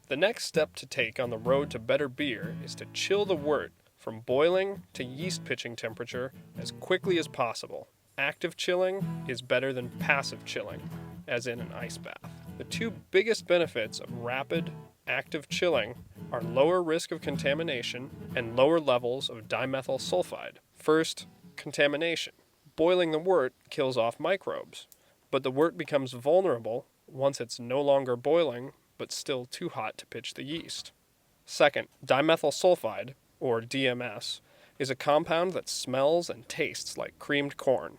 The next step to take on the road to better beer is to chill the wort from boiling to yeast-pitching temperature as quickly as possible. Active chilling is better than passive chilling, as in an ice bath. The two biggest benefits of rapid, active chilling are lower risk of contamination and lower levels of dimethyl sulfide. First, contamination. Boiling the wort kills off microbes, but the wort becomes vulnerable once it's no longer boiling but still too hot to pitch the yeast. Second, dimethyl sulfide, or DMS, is a compound that smells and tastes like creamed corn.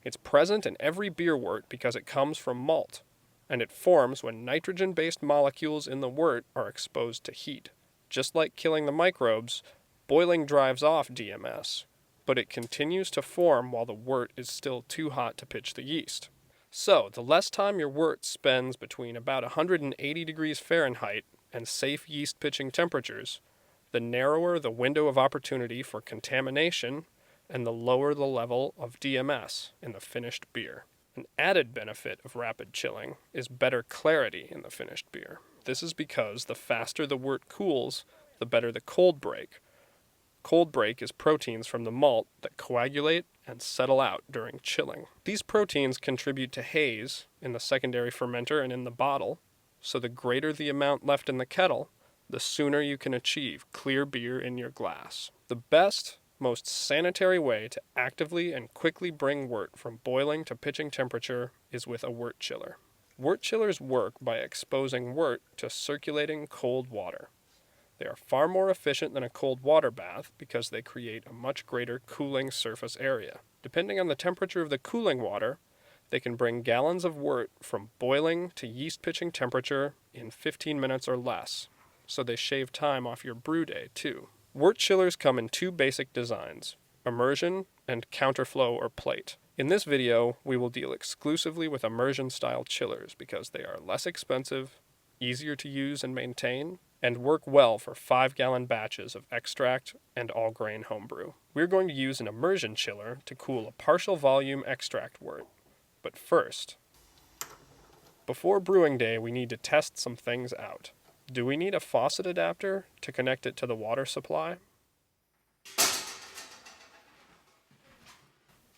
It's present in every beer wort because it comes from malt, and it forms when nitrogen-based molecules in the wort are exposed to heat. Just like killing the microbes, boiling drives off DMS, but it continues to form while the wort is still too hot to pitch the yeast. So, the less time your wort spends between about 180 degrees Fahrenheit and safe yeast pitching temperatures, the narrower the window of opportunity for contamination and the lower the level of DMS in the finished beer. An added benefit of rapid chilling is better clarity in the finished beer. This is because the faster the wort cools, the better the cold break. Cold break is proteins from the malt that coagulate and settle out during chilling. These proteins contribute to haze in the secondary fermenter and in the bottle, so the greater the amount left in the kettle, the sooner you can achieve clear beer in your glass. The best, most sanitary way to actively and quickly bring wort from boiling to pitching temperature is with a wort chiller. Wort chillers work by exposing wort to circulating cold water. They are far more efficient than a cold water bath because they create a much greater cooling surface area. Depending on the temperature of the cooling water, they can bring gallons of wort from boiling to yeast pitching temperature in 15 minutes or less, so they shave time off your brew day too. Wort chillers come in two basic designs, immersion and counterflow or plate. In this video, we will deal exclusively with immersion-style chillers because they are less expensive, easier to use and maintain, and work well for 5-gallon batches of extract and all-grain homebrew. We're going to use an immersion chiller to cool a partial volume extract wort. But first, before brewing day, we need to test some things out. Do we need a faucet adapter to connect it to the water supply?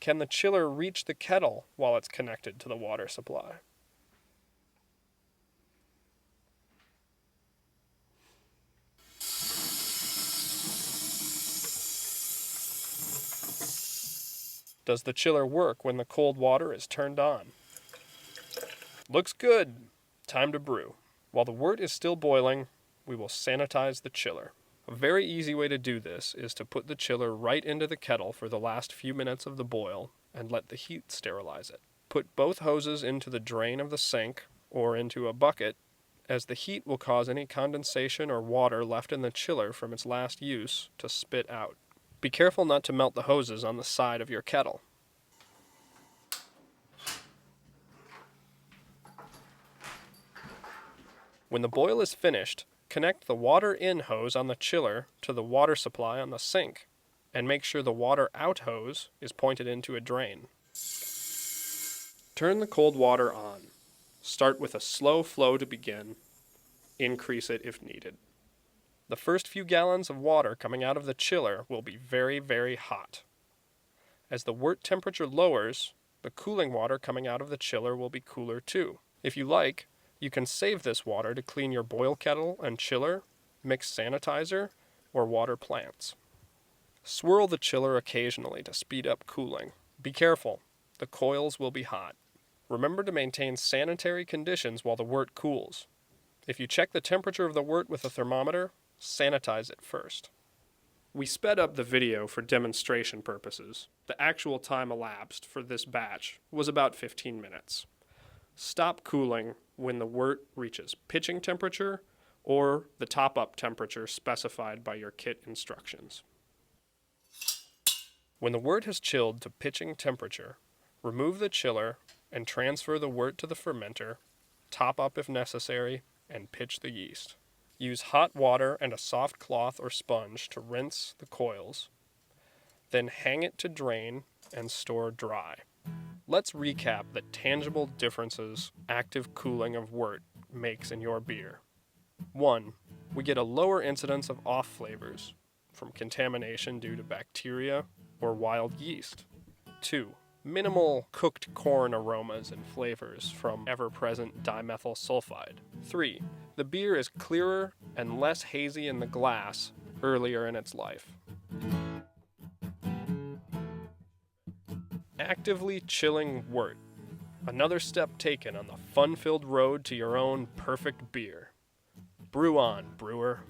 Can the chiller reach the kettle while it's connected to the water supply? Does the chiller work when the cold water is turned on? Looks good. Time to brew. While the wort is still boiling, we will sanitize the chiller. A very easy way to do this is to put the chiller right into the kettle for the last few minutes of the boil and let the heat sterilize it. Put both hoses into the drain of the sink or into a bucket, as the heat will cause any condensation or water left in the chiller from its last use to spit out. Be careful not to melt the hoses on the side of your kettle. When the boil is finished, connect the water in hose on the chiller to the water supply on the sink, and make sure the water out hose is pointed into a drain. Turn the cold water on. Start with a slow flow to begin. Increase it if needed. The first few gallons of water coming out of the chiller will be very, very hot. As the wort temperature lowers, the cooling water coming out of the chiller will be cooler too. If you like, you can save this water to clean your boil kettle and chiller, mix sanitizer, or water plants. Swirl the chiller occasionally to speed up cooling. Be careful, the coils will be hot. Remember to maintain sanitary conditions while the wort cools. If you check the temperature of the wort with a thermometer, sanitize it first. We sped up the video for demonstration purposes. The actual time elapsed for this batch was about 15 minutes. Stop cooling when the wort reaches pitching temperature or the top-up temperature specified by your kit instructions. When the wort has chilled to pitching temperature, remove the chiller and transfer the wort to the fermenter, top up if necessary, and pitch the yeast. Use hot water and a soft cloth or sponge to rinse the coils. Then hang it to drain and store dry. Let's recap the tangible differences active cooling of wort makes in your beer. 1. We get a lower incidence of off flavors from contamination due to bacteria or wild yeast. 2. Minimal cooked corn aromas and flavors from ever-present dimethyl sulfide. 3. The beer is clearer and less hazy in the glass earlier in its life. Actively chilling wort. Another step taken on the fun-filled road to your own perfect beer. Brew on, brewer.